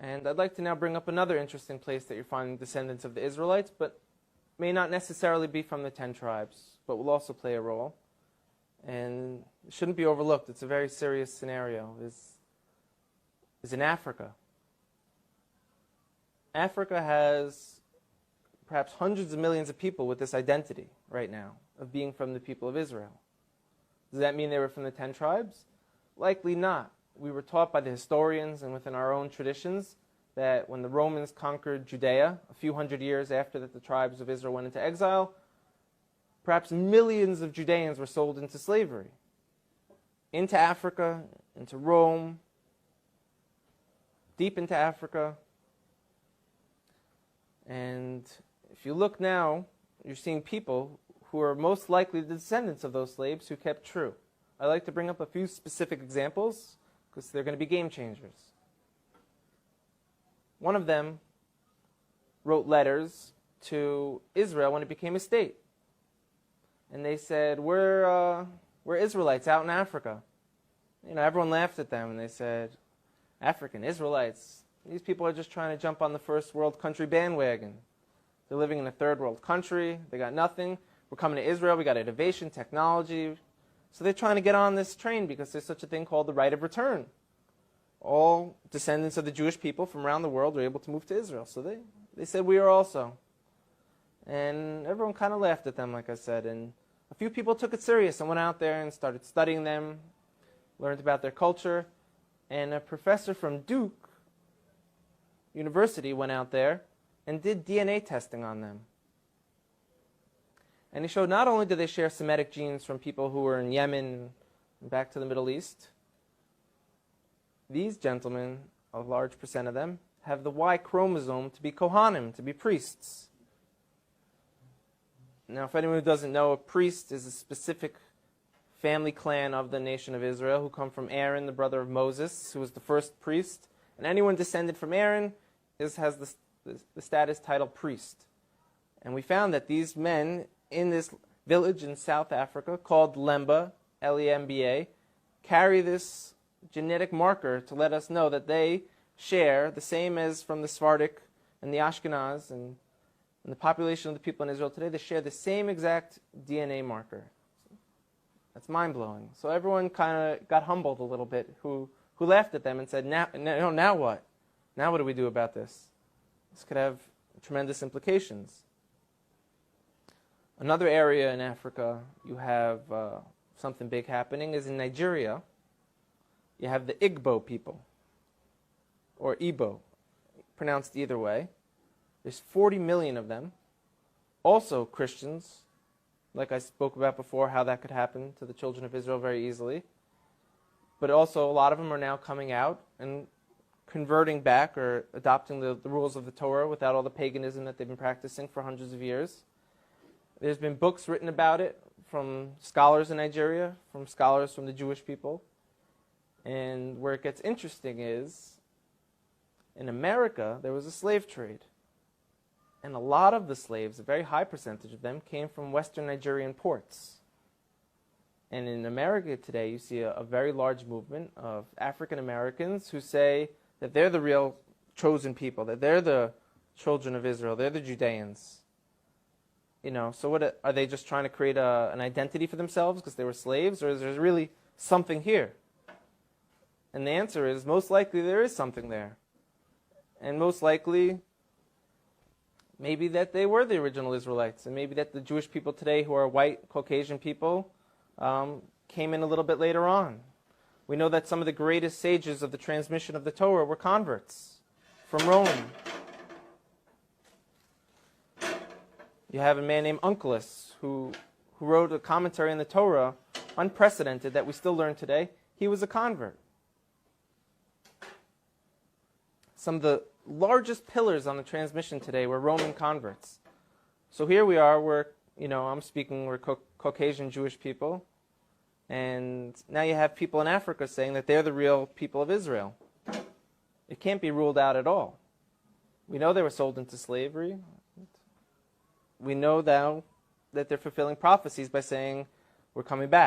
And I'd like to now bring up another interesting place that you're finding descendants of the Israelites, but may not necessarily be from the 10 tribes, but will also play a role. And it shouldn't be overlooked. It's a very serious scenario, is in Africa. Africa has perhaps hundreds of millions of people with this identity right now of being from the people of Israel. Does that mean they were from the 10 tribes? Likely not. We were taught by the historians and within our own traditions that when the Romans conquered Judea, a few hundred years after that the tribes of Israel went into exile, perhaps millions of Judeans were sold into slavery, into Africa, into Rome, deep into Africa. And if you look now, you're seeing people who are most likely the descendants of those slaves who kept true. I'd like to bring up a few specific examples because they're going to be game changers. One of them wrote letters to Israel when it became a state. And they said, we're Israelites out in Africa. You know, everyone laughed at them and they said, African Israelites, these people are just trying to jump on the first world country bandwagon. They're living in a third world country. They got nothing. We're coming to Israel. We got innovation, technology. So they're trying to get on this train because there's such a thing called the right of return. All descendants of the Jewish people from around the world are able to move to Israel. So they said we are also. And everyone kind of laughed at them, like I said. And a few people took it serious and went out there and started studying them, learned about their culture. And a professor from Duke University went out there and did DNA testing on them. And he showed not only do they share Semitic genes from people who were in Yemen and back to the Middle East, these gentlemen, a large percent of them, have the Y chromosome to be Kohanim, to be priests. Now, if anyone who doesn't know, a priest is a specific family clan of the nation of Israel who come from Aaron, the brother of Moses, who was the first priest. And anyone descended from Aaron has the status title priest. And we found that these men in this village in South Africa called Lemba, L-E-M-B-A, carry this genetic marker to let us know that they share the same as from the Sephardic and the Ashkenaz and the population of the people in Israel today. They share the same exact DNA marker. That's mind-blowing. So everyone kind of got humbled a little bit who laughed at them and said, now what? Now what do we do about this? This could have tremendous implications. Another area in Africa you have something big happening is in Nigeria. You have the Igbo people, or Igbo, pronounced either way. There's 40 million of them, also Christians, like I spoke about before, how that could happen to the children of Israel very easily. But also a lot of them are now coming out and converting back or adopting the rules of the Torah without all the paganism that they've been practicing for hundreds of years. There's been books written about it from scholars in Nigeria, from scholars from the Jewish people. And where it gets interesting is, in America, there was a slave trade. And a lot of the slaves, a very high percentage of them, came from Western Nigerian ports. And in America today, you see a very large movement of African Americans who say that they're the real chosen people, that they're the children of Israel, they're the Judeans. You know, so what are they just trying to create an identity for themselves because they were slaves, or is there really something here? And the answer is, most likely there is something there. And most likely, maybe that they were the original Israelites, and maybe that the Jewish people today who are white, Caucasian people came in a little bit later on. We know that some of the greatest sages of the transmission of the Torah were converts from Rome. You have a man named Onkelos who wrote a commentary on the Torah, unprecedented, that we still learn today. He was a convert. Some of the largest pillars on the transmission today were Roman converts. So here we are, we're Caucasian Jewish people, and now you have people in Africa saying that they're the real people of Israel. It can't be ruled out at all. We know they were sold into slavery. We know now that they're fulfilling prophecies by saying, we're coming back.